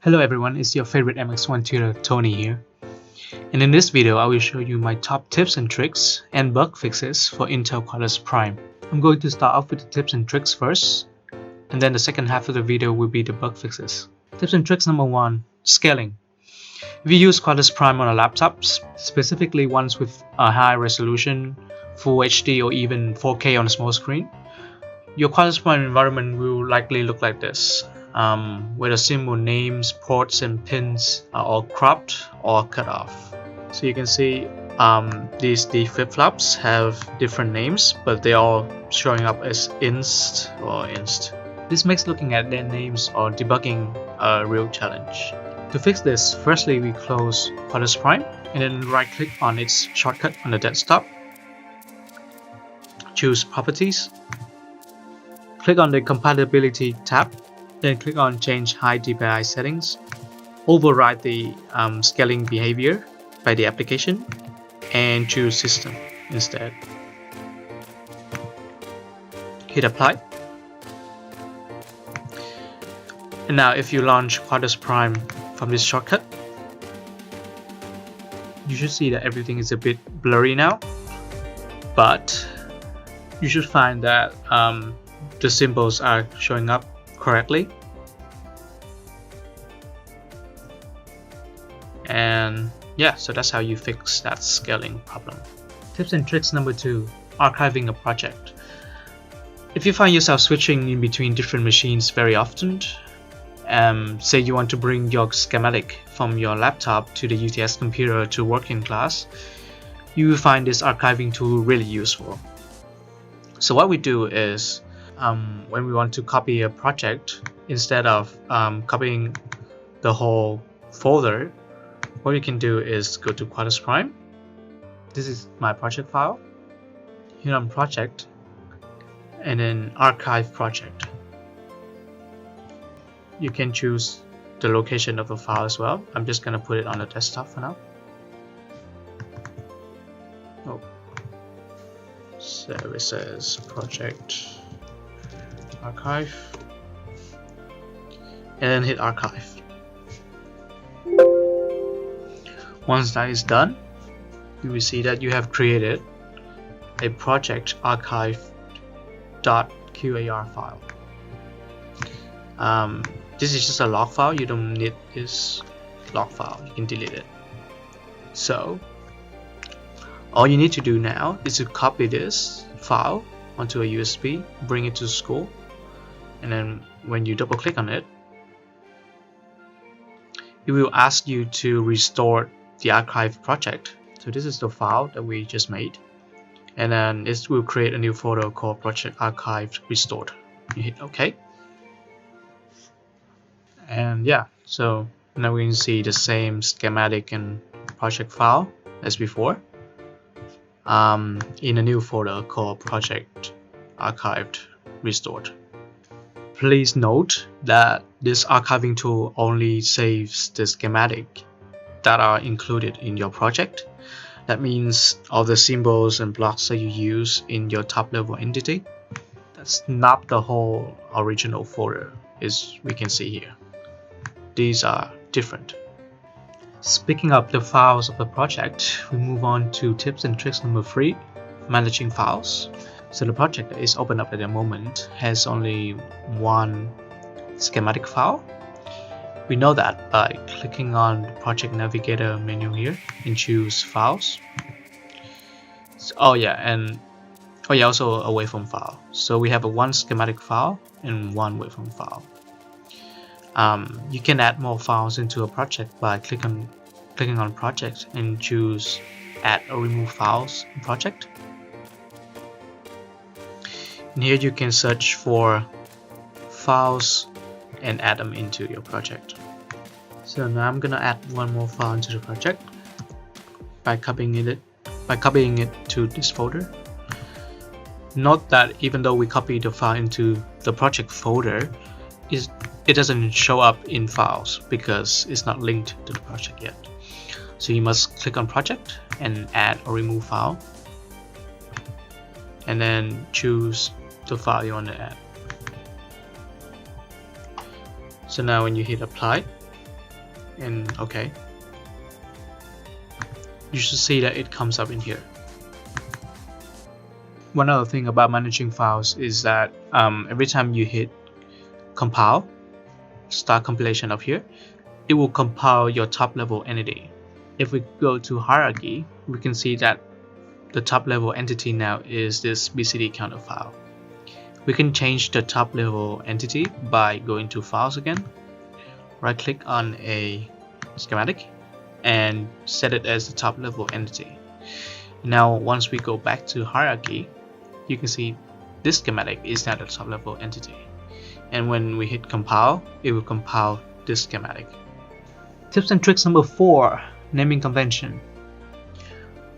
Hello everyone, it's your favorite Mx1 tutor Tony here. And in this video I will show you my top tips and tricks and bug fixes for Intel Quartus Prime. I'm going to start off with the tips and tricks first, and then the second half of the video will be the bug fixes. Tips and tricks number 1. Scaling. If you use Quartus Prime on a laptop, specifically ones with a high resolution, Full HD or even 4K on a small screen, your Quartus Prime environment will likely look like this. Where the symbol names, ports and pins are all cropped or cut off. So you can see these flip-flops have different names, but they're all showing up as inst or inst. This makes looking at their names or debugging a real challenge. To fix this, firstly we close Quartus Prime and then right click on its shortcut on the desktop. Choose Properties. Click on the Compatibility tab. Then click on Change High DPI Settings. Override the scaling behavior by the application and choose System instead. Hit Apply. And now if you launch Quartus Prime from this shortcut, you should see that everything is a bit blurry now, but you should find that the symbols are showing up correctly. And yeah, so that's how you fix that scaling problem. Tips and tricks number 2. Archiving a project. If you find yourself switching in between different machines very often, say you want to bring your schematic from your laptop to the UTS computer to work in class, you will find this archiving tool really useful. So what we do is, when we want to copy a project, instead of copying the whole folder, what we can do is go to Quartus Prime. This is my project file. Hit on Project and then Archive Project. You can choose the location of the file as well. I'm just going to put it on the desktop for now. Services, Project, Archive, and then hit Archive. Once that is done, you will see that you have created a project archive.qar file. This is just a log file. You don't need this log file. You can delete it. So all you need to do now is to copy this file onto a USB, bring it to school, and then when you double click on it, it will ask you to restore the archive project. So this is the file that we just made, and then it will create a new folder called Project Archive Restored. You hit OK, and yeah, so now we can see the same schematic and project file as before, in a new folder called Project Archived Restored. Please note that this archiving tool only saves the schematic that are included in your project. That means all the symbols and blocks that you use in your top level entity. That's not the whole original folder, as we can see here. These are different. Speaking of the files of the project, we move on to tips and tricks number 3, managing files. So the project that is open up at the moment has only one schematic file. We know that by clicking on the project navigator menu here and choose files. So, also a waveform file. So we have one schematic file and one waveform file. You can add more files into a project by clicking on project and choose add or remove files in project. And here you can search for files and add them into your project. So now I'm gonna add one more file into the project by copying it to this folder. Note that even though we copy the file into the project folder, it doesn't show up in files because it's not linked to the project yet. So you must click on project and add or remove file, and then choose the file you want to add. So now when you hit apply, and OK. You should see that it comes up in here. One other thing about managing files is that every time you hit compile, start compilation up here, it will compile your top level entity. If we go to hierarchy, we can see that the top level entity now is this BCD counter file. We can change the top level entity by going to files again, right click on a schematic and set it as the top level entity. Now once we go back to hierarchy, you can see this schematic is now the top level entity, and when we hit compile, it will compile this schematic. Tips and tricks number 4, naming convention.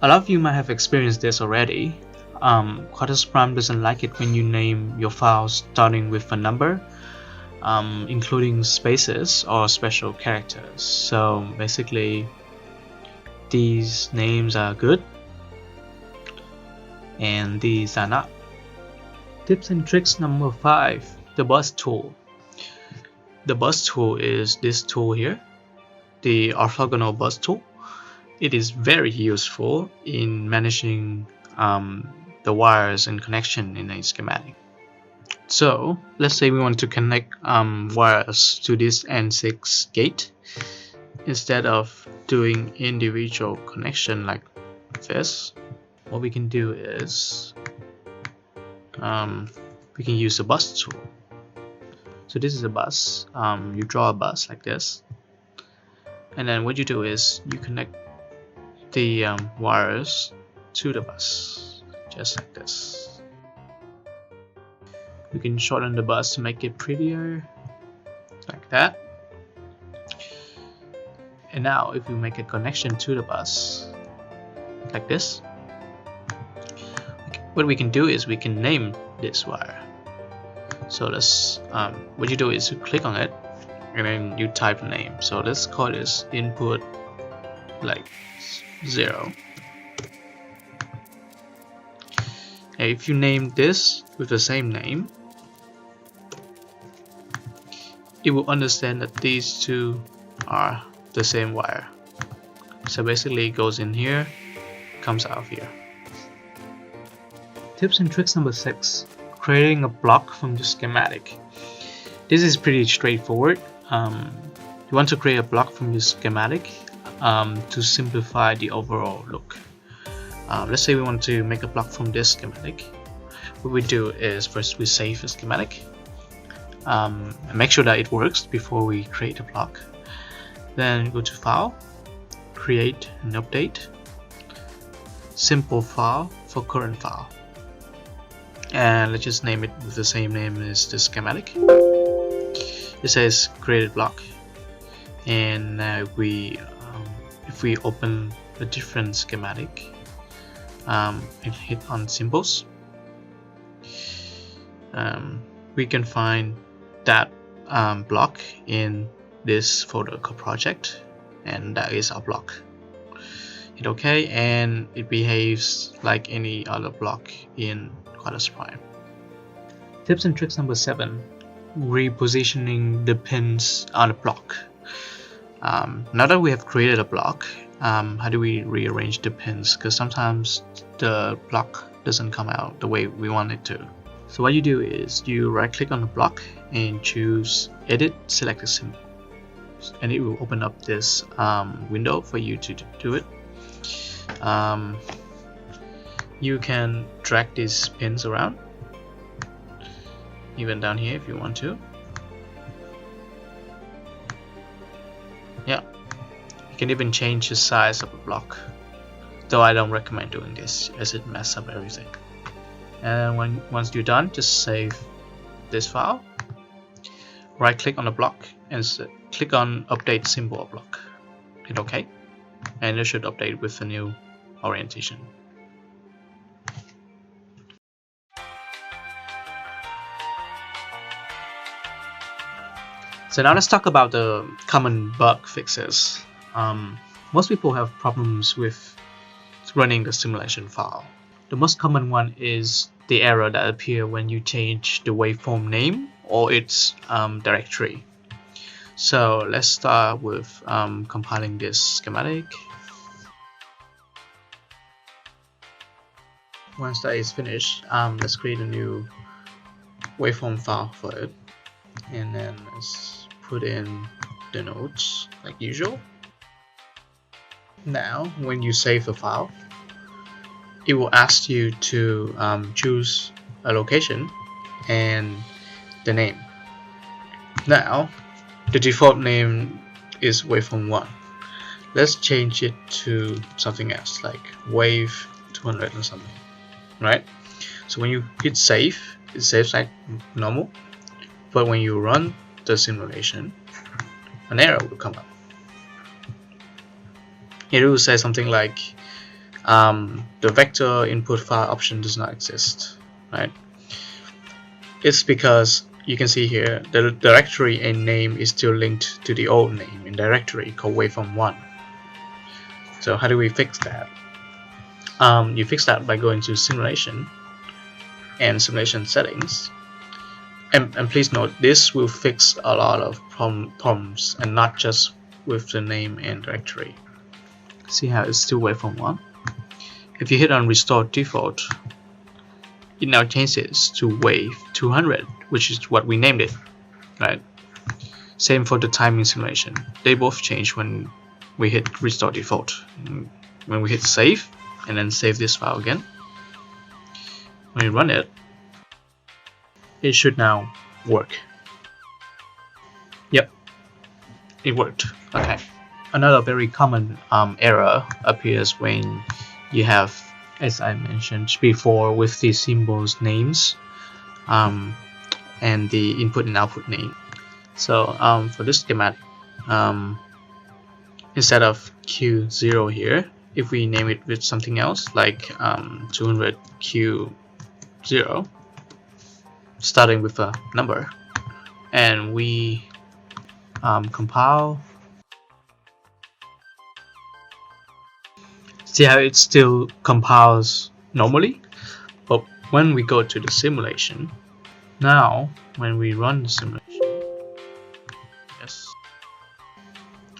A lot of you might have experienced this already. Quartus Prime doesn't like it when you name your files starting with a number, including spaces or special characters. So basically, these names are good and these are not. Tips and tricks number 5, the bus tool. The bus tool is this tool here, the orthogonal bus tool. It is very useful in managing the wires and connection in a schematic. So let's say we want to connect wires to this N6 gate. Instead of doing individual connection like this, what we can do is we can use the bus tool. So this is a bus. You draw a bus like this, and then what you do is you connect the wires to the bus just like this. We can shorten the bus to make it prettier like that. And now if we make a connection to the bus like this, what we can do is we can name this wire. So let's what you do is you click on it and then you type the name. So let's call this input like 0. And if you name this with the same name, it will understand that these two are the same wire. So basically it goes in here, comes out of here. Tips and tricks number 6, creating a block from the schematic. This is pretty straightforward. You want to create a block from your schematic to simplify the overall look. Let's say we want to make a block from this schematic. What we do is first we save a schematic and make sure that it works before we create a block. Then go to File, Create and Update, Simple File for current file, and let's just name it with the same name as the schematic. It says created block, and if we open a different schematic and hit on symbols, we can find that block in this folder called project, and that is our block. Hit OK, and it behaves like any other block in Quartus Prime. Tips and tricks number 7, repositioning the pins on the block. Now that we have created a block, how do we rearrange the pins? Because sometimes the block doesn't come out the way we want it to. So what you do is you right click on the block and choose Edit, select a symbol, and it will open up this window for you to do it. You can drag these pins around, even down here if you want to. Yeah, you can even change the size of the block, though I don't recommend doing this as it messes up everything. And once you're done, just save this file, right click on the block and click on Update Symbol Block. Hit OK, and it should update with a new orientation. So now let's talk about the common bug fixes. Most people have problems with running the simulation file. The most common one is the error that appears when you change the waveform name or its directory. So let's start with compiling this schematic. Once that is finished, let's create a new waveform file for it, and then let's put in the nodes like usual. Now when you save the file, it will ask you to choose a location and the name. Now the default name is waveform 1. Let's change it to something else like wave 200 or something, right? So when you hit save, it saves like normal, but when you run the simulation, an error will come up. It will say something like the vector input file option does not exist, right? It's because you can see here the directory and name is still linked to the old name in directory called waveform 1. So how do we fix that? You fix that by going to simulation and simulation settings, and please note this will fix a lot of problems and not just with the name and directory. See how it's still waveform 1? If you hit on restore default, it now changes to wave 200, which is what we named it, right? Same for the timing simulation. They both change when we hit restore default. When we hit save and then save this file again, when you run it, it should now work. Yep, it worked. Okay. Another very common error appears when you have, as I mentioned before, with the symbols names and the input and output name. So for this schematic, instead of Q0 here, if we name it with something else like 200 Q0, starting with a number, and we compile, see how it still compiles normally, but when we go to the simulation, now when we run the simulation, yes,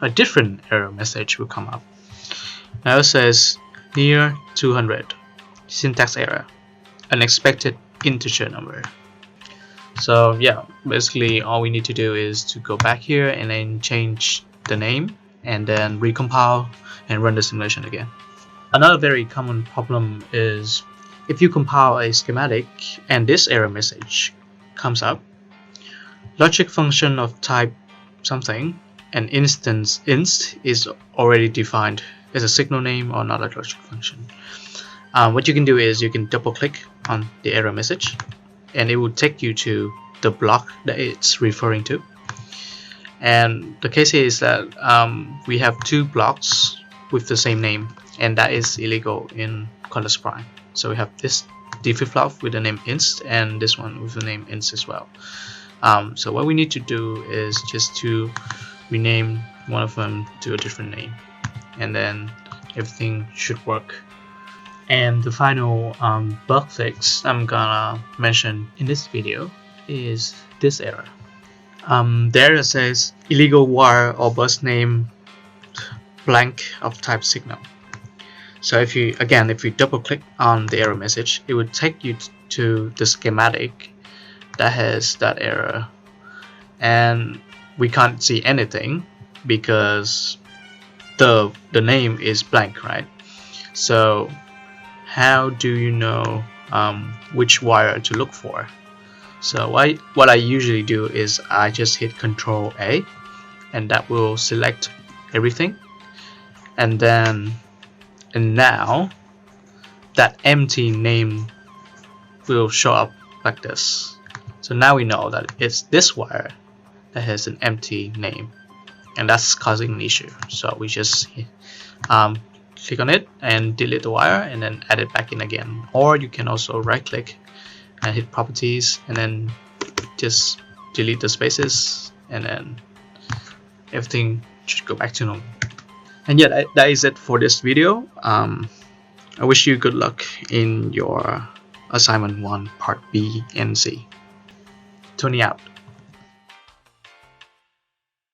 a different error message will come up. Now it says near 200, syntax error, unexpected integer number. So yeah, basically all we need to do is to go back here and then change the name and then recompile and run the simulation again. Another very common problem is if you compile a schematic and this error message comes up, logic function of type something, and instance inst is already defined as a signal name or not a logic function. What you can do is you can double click on the error message and it will take you to the block that it's referring to. And the case here is that we have two blocks with the same name, and that is illegal in Quartus Prime. So we have this D flip-flop with the name inst and this one with the name inst as well. So what we need to do is just to rename one of them to a different name, and then everything should work. And the final bug fix I'm gonna mention in this video is this error. There it says illegal wire or bus name blank of type signal. So if you double click on the error message, it would take you to the schematic that has that error, and we can't see anything because the name is blank, right? So how do you know which wire to look for? So what I usually do is I just hit Control A, and that will select everything, and now that empty name will show up like this. So now we know that it's this wire that has an empty name, and that's causing an issue. So we just click on it and delete the wire and then add it back in again. Or you can also right click and hit properties and then just delete the spaces, and then everything should go back to normal. And yeah, that is it for this video. I wish you good luck in your assignment 1 part B and C. Tony out.